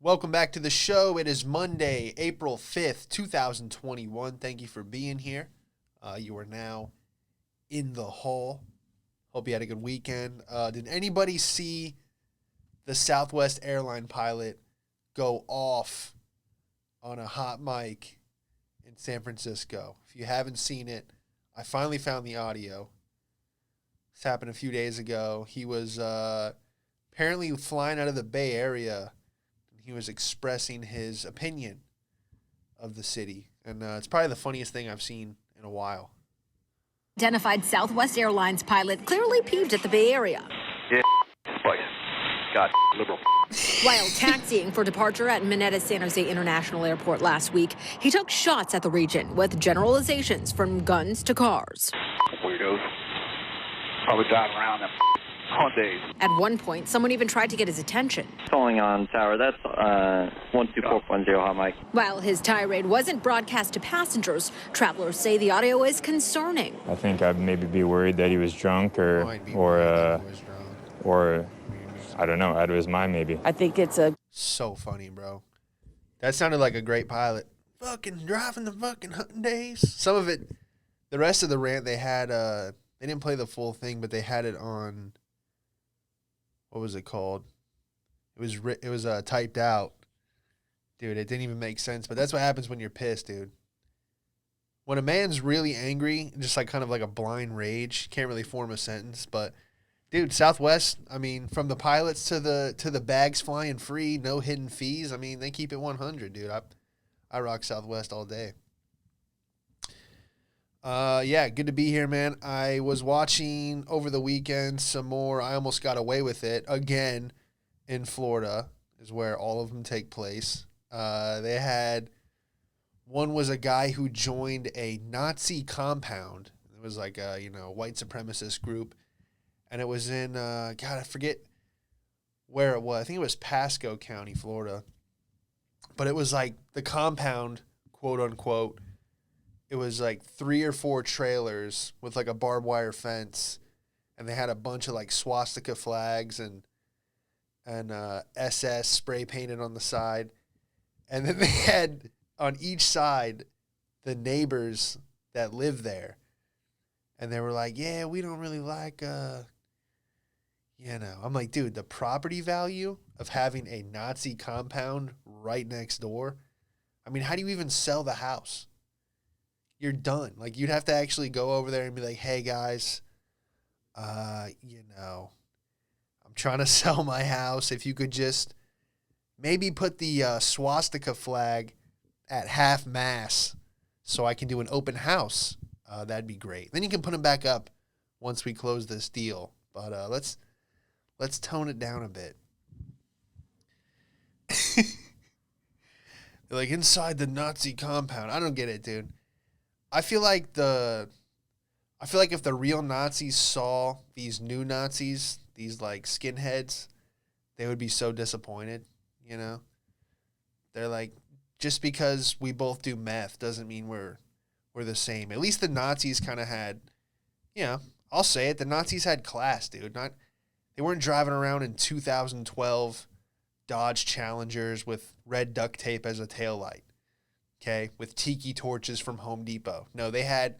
Welcome back to the show. It is Monday, April 5th, 2021. Thank you for being here. You are now in the hall. Hope you had a good weekend. Did anybody see the Southwest airline pilot go off on a hot mic in San Francisco? If you haven't seen it, I finally found the audio. This happened a few days ago. He was apparently flying out of the Bay Area. He was expressing his opinion of the city. And it's probably the funniest thing I've seen in a while. Identified Southwest Airlines pilot clearly peeved at the Bay Area. Yeah, but God, liberal. While taxiing for departure at Mineta San Jose International Airport last week, he took shots at the region with generalizations from guns to cars. Weirdos. Probably driving around them Hyundais. At one point, someone even tried to get his attention. Calling on tower, that's 12410 hot mic. While his tirade wasn't broadcast to passengers, travelers say the audio is concerning. I think I'd maybe be worried that he was drunk or I don't know, out of his mind maybe. I think it's So funny, bro. That sounded like a great pilot. Fucking driving the fucking Hyundais. Some of it, the rest of the rant they had, they didn't play the full thing, but they had it on, what was it called? It was typed out. Dude, it didn't even make sense, but that's what happens when you're pissed, dude. When a man's really angry, just like kind of like a blind rage, can't really form a sentence, but dude, Southwest, I mean, from the pilots to the bags flying free, no hidden fees, I mean, they keep it 100, dude. I rock Southwest all day. Yeah, good to be here, man. I was watching over the weekend some more. I almost got away with it again in Florida is where all of them take place. They had one was a guy who joined a Nazi compound. It was like a, white supremacist group. And it was in, God, I forget where it was. I think it was Pasco County, Florida. But it was like the compound, quote unquote. It was like 3 or 4 trailers with like a barbed wire fence. And they had a bunch of like swastika flags and SS spray painted on the side. And then they had on each side the neighbors that live there. And they were like, yeah, we don't really like, I'm like, dude, the property value of having a Nazi compound right next door. I mean, how do you even sell the house? You're done. Like, you'd have to actually go over there and be like, hey, guys, I'm trying to sell my house. If you could just maybe put the swastika flag at half mast so I can do an open house, that'd be great. Then you can put them back up once we close this deal. But let's tone it down a bit. They're like, inside the Nazi compound. I don't get it, dude. I feel like if the real Nazis saw these new Nazis, these like skinheads, they would be so disappointed, They're like, just because we both do meth doesn't mean we're the same. At least the Nazis kind of had, I'll say it, the Nazis had class, dude. They weren't driving around in 2012 Dodge Challengers with red duct tape as a taillight. Okay, with tiki torches from Home Depot. No, they had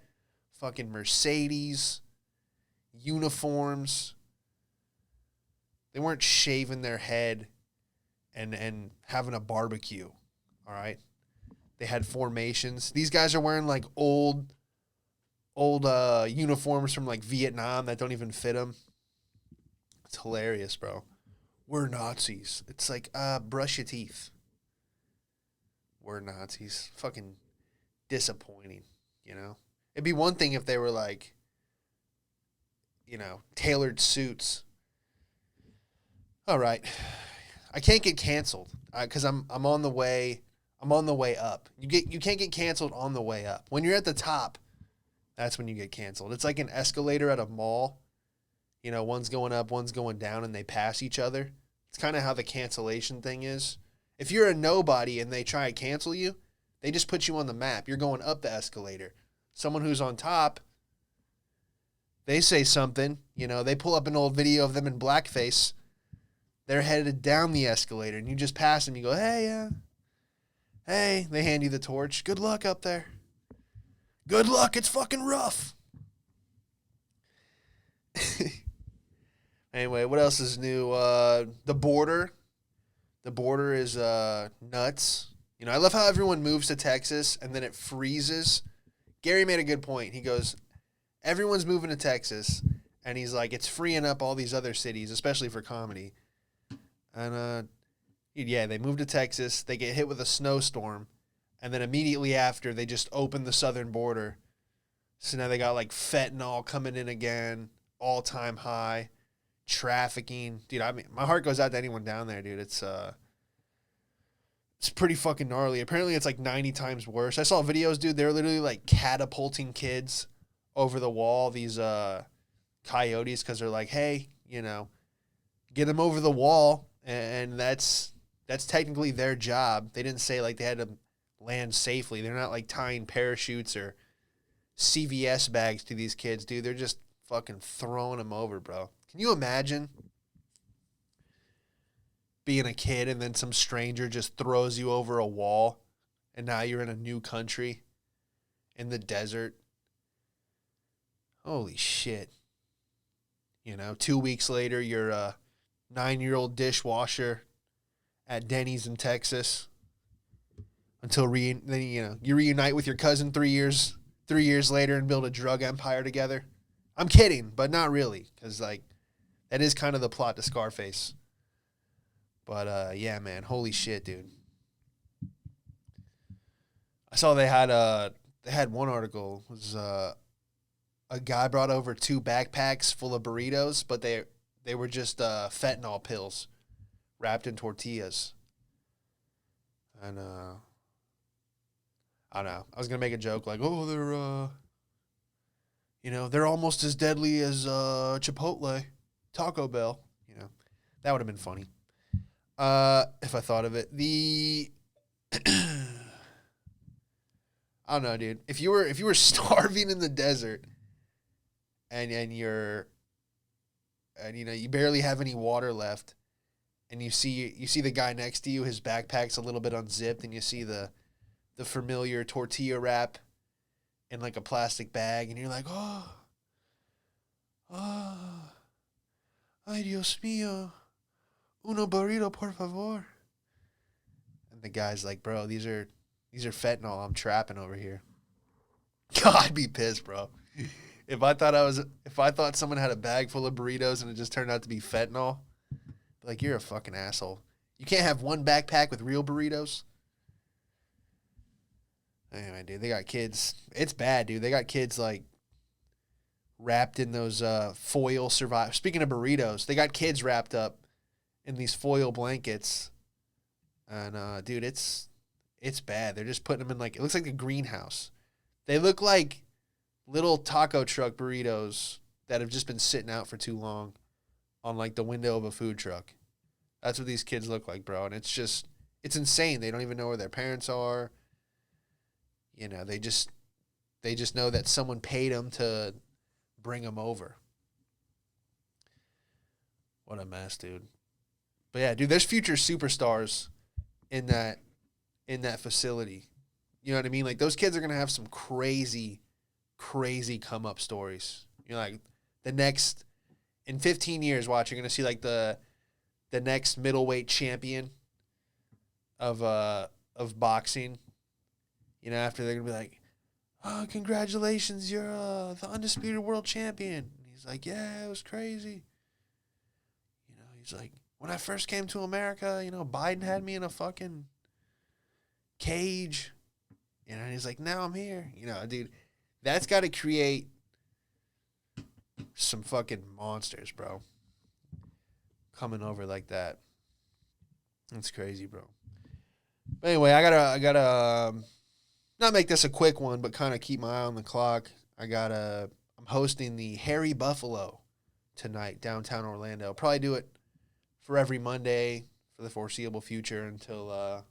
fucking Mercedes, uniforms. They weren't shaving their head and having a barbecue, all right? They had formations. These guys are wearing like old uniforms from like Vietnam that don't even fit them. It's hilarious, bro. We're Nazis. It's like, brush your teeth. We're Nazis. Fucking disappointing, It'd be one thing if they were like, tailored suits. All right. I can't get canceled because I'm on the way up. You can't get canceled on the way up. When you're at the top, that's when you get canceled. It's like an escalator at a mall. One's going up, one's going down, and they pass each other. It's kind of how the cancellation thing is. If you're a nobody and they try to cancel you, they just put you on the map. You're going up the escalator. Someone who's on top, they say something, they pull up an old video of them in blackface. They're headed down the escalator, and you just pass them. You go, hey, yeah. Hey, they hand you the torch. Good luck up there. Good luck. It's fucking rough. Anyway, what else is new? The border. The border is nuts. You know, I love how everyone moves to Texas and then it freezes. Gary made a good point. He goes, everyone's moving to Texas, and he's like, it's freeing up all these other cities, especially for comedy. And, yeah, they move to Texas. They get hit with a snowstorm, and then immediately after, they just open the southern border. So now they got, like, fentanyl coming in again, all-time high, trafficking. Dude, I mean, my heart goes out to anyone down there, dude. It's pretty fucking gnarly. Apparently, it's like 90 times worse. I saw videos, dude. They're literally like catapulting kids over the wall, these coyotes, because they're like, hey, you know, get them over the wall. And that's technically their job. They didn't say like they had to land safely. They're not like tying parachutes or CVS bags to these kids, dude. They're just fucking throwing them over, bro. Can you imagine being a kid and then some stranger just throws you over a wall and now you're in a new country in the desert? Holy shit. You know, 2 weeks later, you're a 9-year-old dishwasher at Denny's in Texas until then, you know, you reunite with your cousin 3 years later and build a drug empire together. I'm kidding, but not really, because like that is kind of the plot to Scarface. But, yeah, man, holy shit, dude. I saw they had one article. It was a guy brought over 2 backpacks full of burritos, but they were just fentanyl pills wrapped in tortillas. And, I don't know. I was going to make a joke like, oh, they're, you know, they're almost as deadly as Chipotle, Taco Bell. You know, that would have been funny. If I thought of it. I don't know, dude. If you were starving in the desert and you know, you barely have any water left, and you see the guy next to you, his backpack's a little bit unzipped, and you see the familiar tortilla wrap in like a plastic bag, and you're like, ay Dios mío. Uno burrito, por favor. And the guy's like, bro, these are fentanyl I'm trapping over here. God, I'd be pissed, bro. If I thought someone had a bag full of burritos and it just turned out to be fentanyl, like, you're a fucking asshole. You can't have one backpack with real burritos. Anyway, dude, they got kids. It's bad, dude. They got kids like wrapped in those foil survival. Speaking of burritos, they got kids wrapped up in these foil blankets, and dude, it's bad. They're just putting them in like, it looks like a greenhouse. They look like little taco truck burritos that have just been sitting out for too long on like the window of a food truck. That's what these kids look like, bro. And it's insane. They don't even know where their parents are. You know, they just know that someone paid them to bring them over. What a mess, dude. But yeah, dude, there's future superstars in that facility. You know what I mean? Like, those kids are going to have some crazy, crazy come-up stories. You're like, in 15 years, watch, you're going to see, like, the next middleweight champion of boxing. You know, after they're going to be like, oh, congratulations, you're the undisputed world champion. And he's like, yeah, it was crazy. You know, he's like, when I first came to America, you know, Biden had me in a fucking cage. You know, and he's like, now I'm here. You know, dude, that's got to create some fucking monsters, bro. Coming over like that. That's crazy, bro. But anyway, I gotta not make this a quick one, but kind of keep my eye on the clock. I'm hosting the Hairy Buffalo tonight, downtown Orlando. Probably do it for every Monday for the foreseeable future until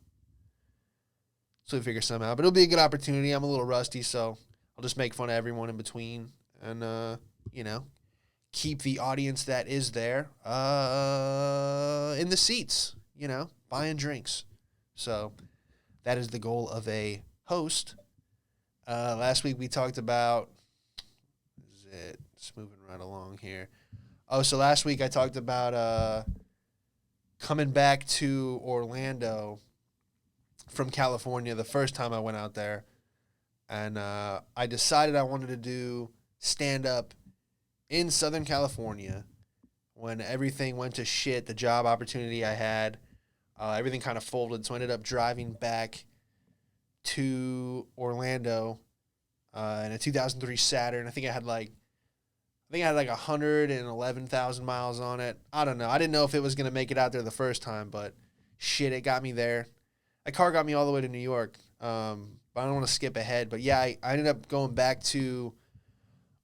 we figure something out. But it'll be a good opportunity. I'm a little rusty, so I'll just make fun of everyone in between and, you know, keep the audience that is there in the seats, buying drinks. So that is the goal of a host. Last week we talked about, just moving right along here. Oh, so last week I talked about coming back to Orlando from California the first time I went out there. And I decided I wanted to do stand-up in Southern California when everything went to shit, the job opportunity I had, everything kind of folded. So I ended up driving back to Orlando in a 2003 Saturn. I think I had like 111,000 miles on it. I don't know. I didn't know if it was going to make it out there the first time, but shit, it got me there. That car got me all the way to New York. But I don't want to skip ahead. But yeah, I ended up going back to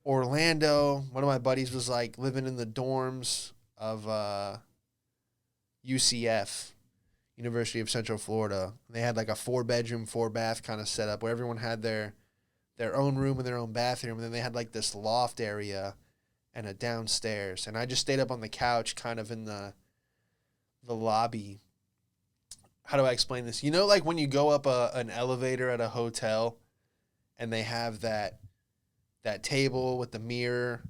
Orlando. One of my buddies was like living in the dorms of UCF, University of Central Florida. They had like a 4-bedroom, 4-bath kind of setup where everyone had their own room and their own bathroom. And then they had like this loft area and a downstairs. And I just stayed up on the couch kind of in the lobby. How do I explain this? Like when you go up an elevator at a hotel and they have that table with the mirror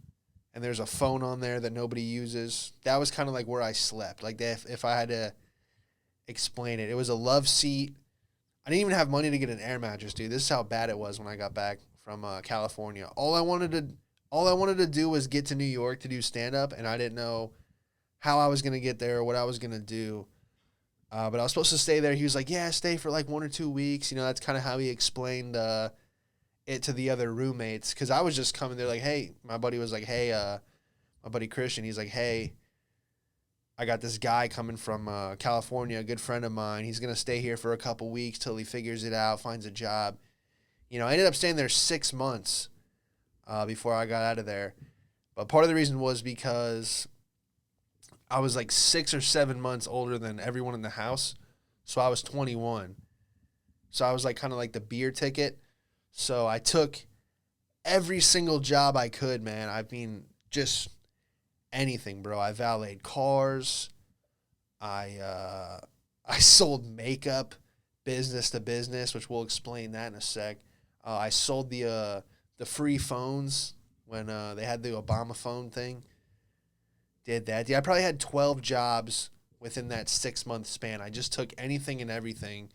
and there's a phone on there that nobody uses. That was kind of like where I slept. Like if I had to explain it, it was a love seat. I didn't even have money to get an air mattress, dude. This is how bad it was when I got back from California. All I wanted to do was get to New York to do stand-up, and I didn't know how I was going to get there or what I was going to do. But I was supposed to stay there. He was like, yeah, stay for like 1 or 2 weeks. That's kind of how he explained it to the other roommates. Because I was just coming there like, hey, my buddy was like, hey, my buddy Christian, he's like, hey, I got this guy coming from California, a good friend of mine. He's going to stay here for a couple weeks till he figures it out, finds a job. I ended up staying there 6 months before I got out of there. But part of the reason was because I was like 6 or 7 months older than everyone in the house. So I was 21. So I was like kind of like the beer ticket. So I took every single job I could, man. I mean, just anything, bro. I valeted cars. I sold makeup business to business, which we'll explain that in a sec. I sold the free phones when they had the Obama phone thing. Did that. Yeah, I probably had 12 jobs within that 6-month span. I just took anything and everything.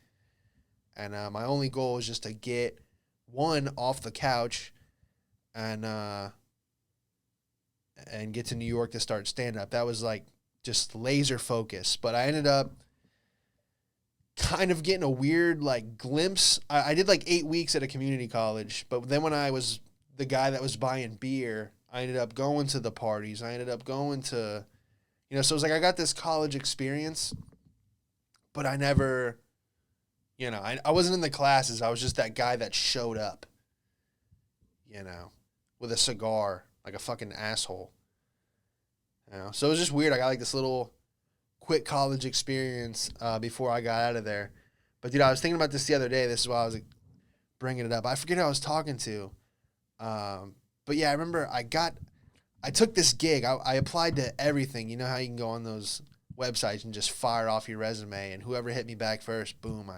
And my only goal was just to get one off the couch and get to New York to start stand-up. That was like just laser focus. But I ended up kind of getting a weird like glimpse. I did like 8 weeks at a community college. But then when I was the guy that was buying beer, I ended up going to the parties. I ended up going to, so it was like I got this college experience, but I never, I wasn't in the classes. I was just that guy that showed up, with a cigar, like a fucking asshole. So it was just weird. I got like this little quick college experience before I got out of there. But, dude, I was thinking about this the other day. This is why I was like, bringing it up. I forget who I was talking to. But yeah, I remember I took this gig. I applied to everything. You know how you can go on those websites and just fire off your resume, and whoever hit me back first, boom,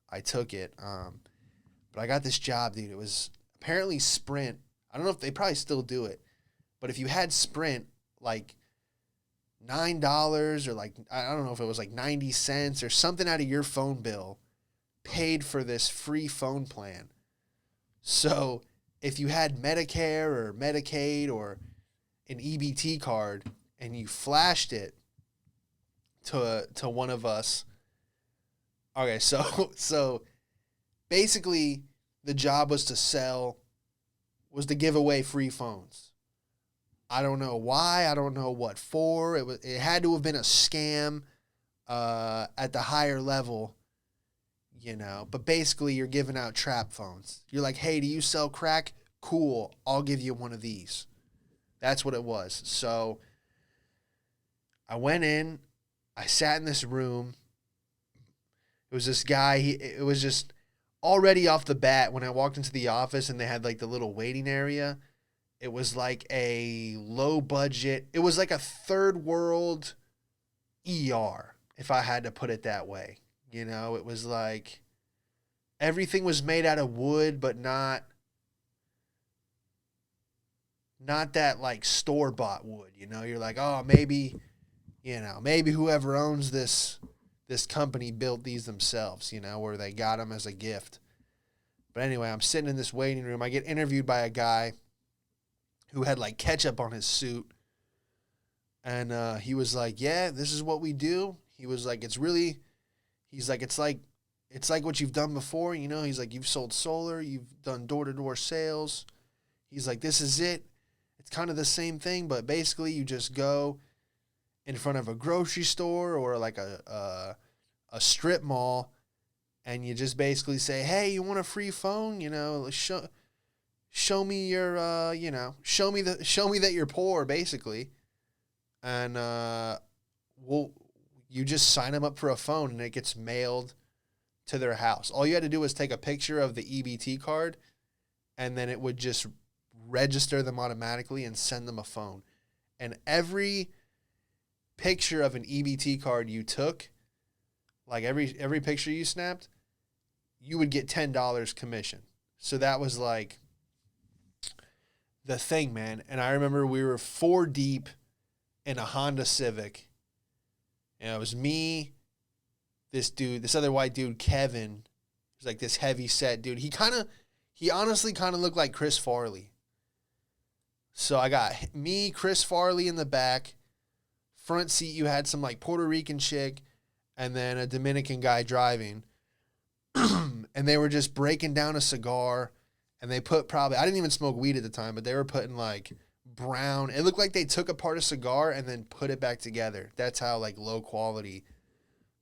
I took it. But I got this job, dude. It was apparently Sprint. I don't know if they probably still do it, but if you had Sprint, like $9 or like, I don't know if it was like 90 cents or something out of your phone bill paid for this free phone plan. So if you had Medicare or Medicaid or an EBT card and you flashed it to one of us. Okay, so basically the job was to give away free phones. I don't know why, I don't know what for. It had to have been a scam at the higher level. But basically you're giving out trap phones. You're like, hey, do you sell crack? Cool, I'll give you one of these. That's what it was. So I went in, I sat in this room. It was this guy, it was just already off the bat when I walked into the office and they had like the little waiting area. It was like a low budget. It was like a third world ER, if I had to put it that way. You know, it was like everything was made out of wood, but not that like store-bought wood. You know, you're like, oh, maybe whoever owns this company built these themselves, you know, or they got them as a gift. But anyway, I'm sitting in this waiting room. I get interviewed by a guy who had like ketchup on his suit. And he was like, yeah, this is what we do. He was like, it's like what you've done before. You know, he's like, you've sold solar, you've done door-to-door sales. He's like, this is it. It's kind of the same thing, but basically you just go in front of a grocery store or like a strip mall, and you just basically say, hey, you want a free phone? You know, show me your, show me that you're poor, basically. And you just sign them up for a phone, and it gets mailed to their house. All you had to do was take a picture of the EBT card, and then it would just register them automatically and send them a phone. And every picture of an EBT card you took, like every picture you snapped, you would get $10 commission. So that was like the thing, man. And I remember we were 4 deep in a Honda Civic. And it was me, this other white dude, Kevin. He was like this heavy set dude. He honestly kind of looked like Chris Farley. So I got me, Chris Farley in the back. Front seat, you had some like Puerto Rican chick and then a Dominican guy driving. And they were just breaking down a cigar. And they put I didn't even smoke weed at the time, but they were putting like brown. It looked like they took apart a cigar and then put it back together. That's how like low quality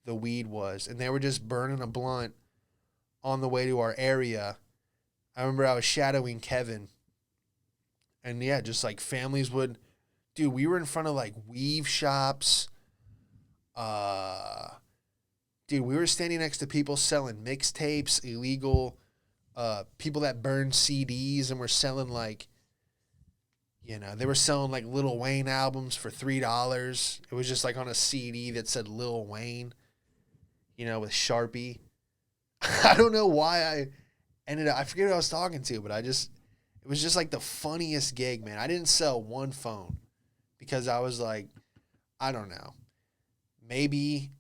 the weed was. And they were just burning a blunt on the way to our area. I remember I was shadowing Kevin. And yeah, just like families would, dude, we were in front of like weave shops. Dude, we were standing next to people selling mixtapes, illegal, people that burned CDs and were selling like, you know, they were selling like Lil Wayne albums for $3. It was just like on a CD that said Lil Wayne, you know, with Sharpie. I don't know why I forget who I was talking to, but it was just like the funniest gig, man. I didn't sell one phone because I was like, I don't know. Maybe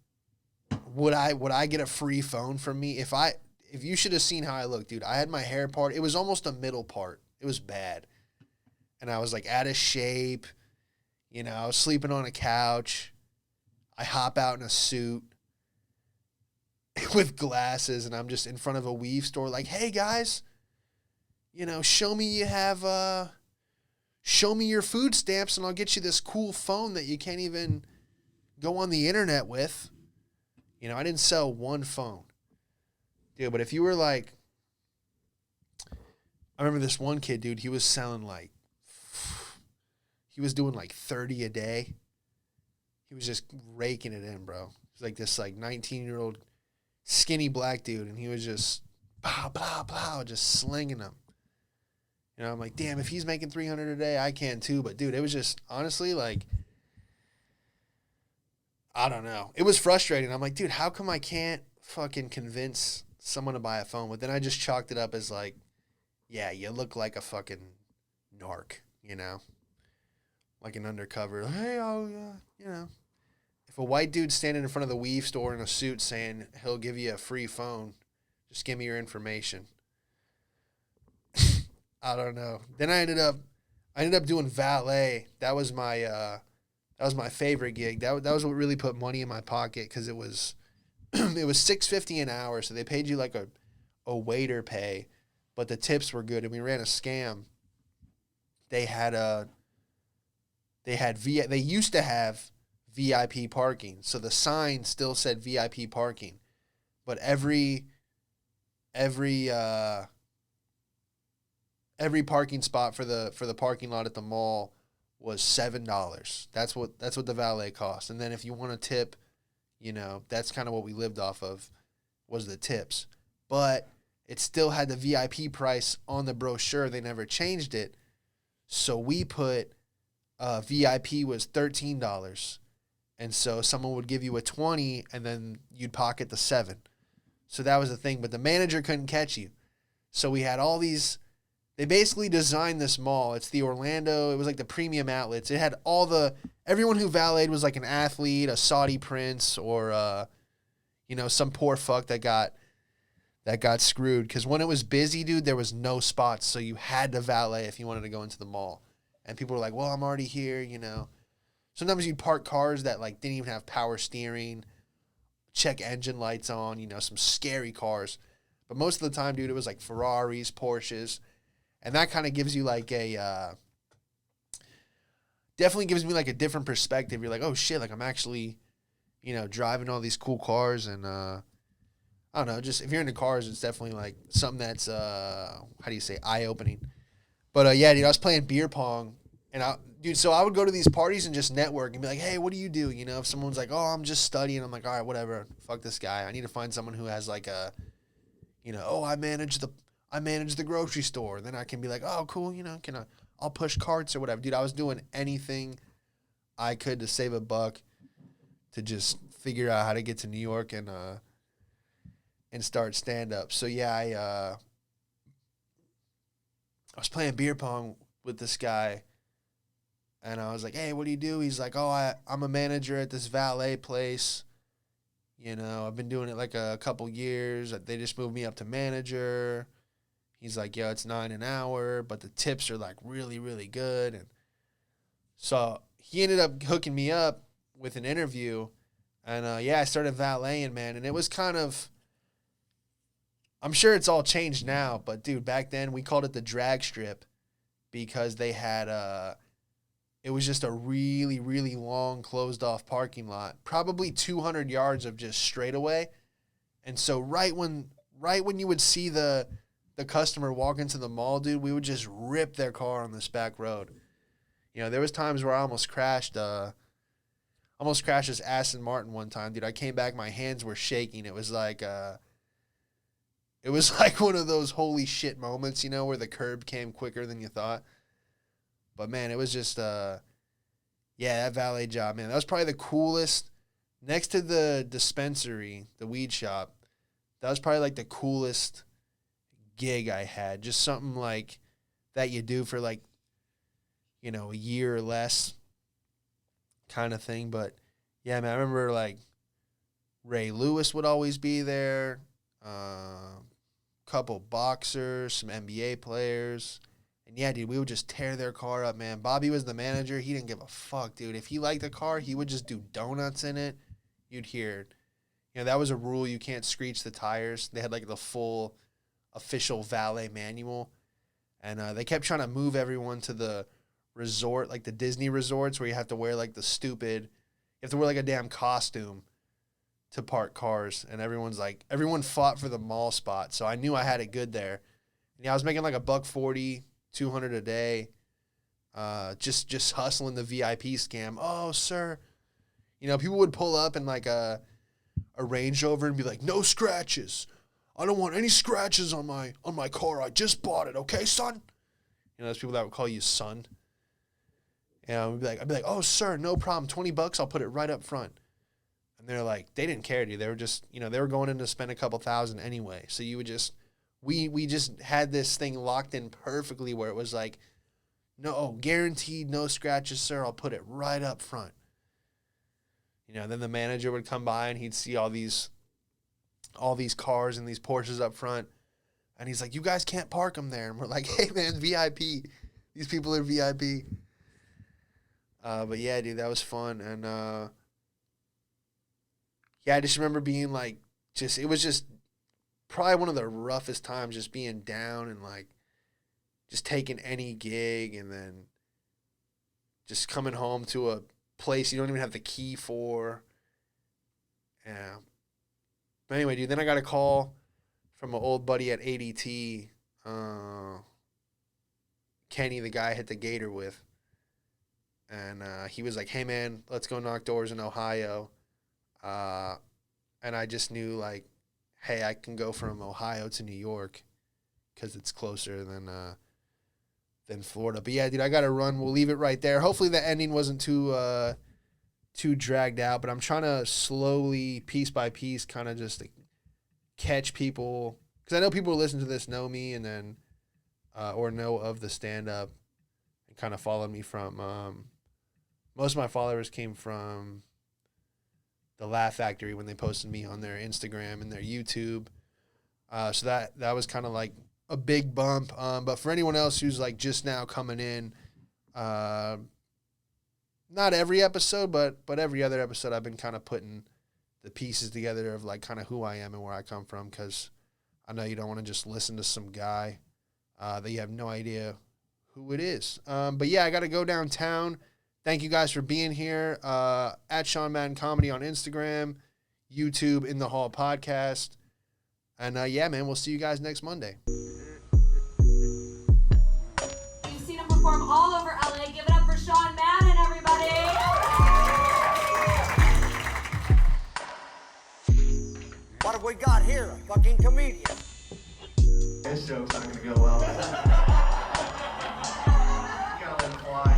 would I get a free phone from me if you should have seen how I looked, dude. I had my hair part. It was almost a middle part. It was bad. And I was like out of shape. You know, I was sleeping on a couch. I hop out in a suit with glasses, and I'm just in front of a weave store like, hey, guys, you know, show me your food stamps, and I'll get you this cool phone that you can't even go on the internet with. You know, I didn't sell one phone. Dude, but if you were like, I remember this one kid, dude, he was selling like, he was doing like 30 a day. He was just raking it in, bro. He was like this like 19-year-old skinny black dude, and he was just blah, blah, blah, just slinging them. You know, I'm like, damn, if he's making 300 a day, I can too. But dude, it was just honestly like, I don't know. It was frustrating. I'm like, dude, how come I can't fucking convince someone to buy a phone? But then I just chalked it up as like, yeah, you look like a fucking narc, you know? Like an undercover. Hey, you know. If a white dude's standing in front of the weave store in a suit saying he'll give you a free phone, just give me your information. I don't know. Then I ended up doing valet. That was my favorite gig. That was what really put money in my pocket, because it was it was $6.50 an hour, so they paid you like a waiter pay, but the tips were good, and we ran a scam. They used to have VIP parking, so the sign still said VIP parking, but every parking spot for the parking lot at the mall was $7. That's what the valet cost. And then if you want to tip, you know, that's kind of what we lived off of, was the tips. But it still had the VIP price on the brochure. They never changed it. So we put VIP was $13. And so someone would give you a 20 and then you'd pocket the 7. So that was the thing. But the manager couldn't catch you. So we had all these. They basically designed this mall. It's the Orlando. It was like the premium outlets. It had everyone who valeted was like an athlete, a Saudi prince, or some poor fuck that got screwed. Because when it was busy, dude, there was no spots. So you had to valet if you wanted to go into the mall. And people were like, well, I'm already here, Sometimes you'd park cars that like didn't even have power steering, check engine lights on, some scary cars. But most of the time, dude, it was like Ferraris, Porsches. And that kind of gives you like definitely gives me like a different perspective. You're like, oh shit, like I'm actually, driving all these cool cars. And I don't know, just if you're into cars, it's definitely like something that's, eye-opening. But yeah, dude, I was playing beer pong. And so I would go to these parties and just network and be like, hey, what do you do? If someone's like, oh, I'm just studying. I'm like, all right, whatever. Fuck this guy. I need to find someone who has like I manage the grocery store. Then I can be like, oh, cool. I'll push carts or whatever. Dude, I was doing anything I could to save a buck to just figure out how to get to New York and start stand up. So yeah, I was playing beer pong with this guy. And I was like, hey, what do you do? He's like, oh, I'm a manager at this valet place. I've been doing it like a couple years. They just moved me up to manager. He's like, yeah, it's $9 an hour, but the tips are like really, really good. And so he ended up hooking me up with an interview. And I started valeting, man. And it was kind of, I'm sure it's all changed now. But dude, back then we called it the drag strip because they had it was just a really, really long closed-off parking lot, probably 200 yards of just straightaway. And so right when you would see the customer walk into the mall, dude, we would just rip their car on this back road. There was times where I almost crashed this Aston Martin one time, dude. I came back, my hands were shaking. It was like one of those holy shit moments, where the curb came quicker than you thought. But, man, it was just, that valet job, man. That was probably the coolest. Next to the dispensary, the weed shop, that was probably, like, the coolest gig I had. Just something, like, that you do for, like, a year or less kind of thing. But, yeah, man, I remember, like, Ray Lewis would always be there. Couple boxers, some NBA players. And yeah, dude, we would just tear their car up, man. Bobby was the manager. He didn't give a fuck, dude. If he liked the car, he would just do donuts in it. You'd hear it. That was a rule. You can't screech the tires. They had like the full official valet manual. And they kept trying to move everyone to the resort, like the Disney resorts where you have to wear like you have to wear like a damn costume to park cars. And everyone fought for the mall spot. So I knew I had it good there. And yeah, I was making like $140, $200 a day, just hustling the VIP scam. Oh, sir, people would pull up in like a Range Rover and be like, no scratches. I don't want any scratches on my car. I just bought it. Okay, son. Those people that would call you son. And I'd be like, oh, sir, no problem. $20, I'll put it right up front. And they're like, they didn't care, dude. They were just, they were going in to spend a couple thousand anyway. So you would just. We just had this thing locked in perfectly where it was like, no, guaranteed no scratches, sir. I'll put it right up front. Then the manager would come by and he'd see all these cars and these Porsches up front. And he's like, you guys can't park them there. And we're like, hey, man, VIP. These people are VIP. But yeah, dude, that was fun. And I just remember being like, it was just probably one of the roughest times, just being down and like just taking any gig and then just coming home to a place you don't even have the key for. Yeah. But anyway, dude, then I got a call from an old buddy at ADT, Kenny, the guy I hit the gator with. And he was like, hey, man, let's go knock doors in Ohio. And I just knew, like, hey, I can go from Ohio to New York because it's closer than than Florida. But yeah, dude, I got to run. We'll leave it right there. Hopefully the ending wasn't too dragged out, but I'm trying to slowly, piece by piece, kind of just catch people, because I know people who listen to this know me, and then or know of the stand-up and kind of follow me from. Most of my followers came from the Laugh Factory when they posted me on their Instagram and their YouTube. So that was kind of like a big bump. But for anyone else who's like just now coming in, not every episode, but every other episode, I've been kind of putting the pieces together of like kind of who I am and where I come from, because I know you don't want to just listen to some guy that you have no idea who it is. But yeah, I got to go downtown. Thank you guys for being here. At Sean Madden Comedy on Instagram, YouTube, In the Hall Podcast. And yeah, man, we'll see you guys next Monday. You've seen him perform all over LA. Give it up for Sean Madden, everybody. What have we got here? A fucking comedian. This joke's not going to go well. You gotta let it fly.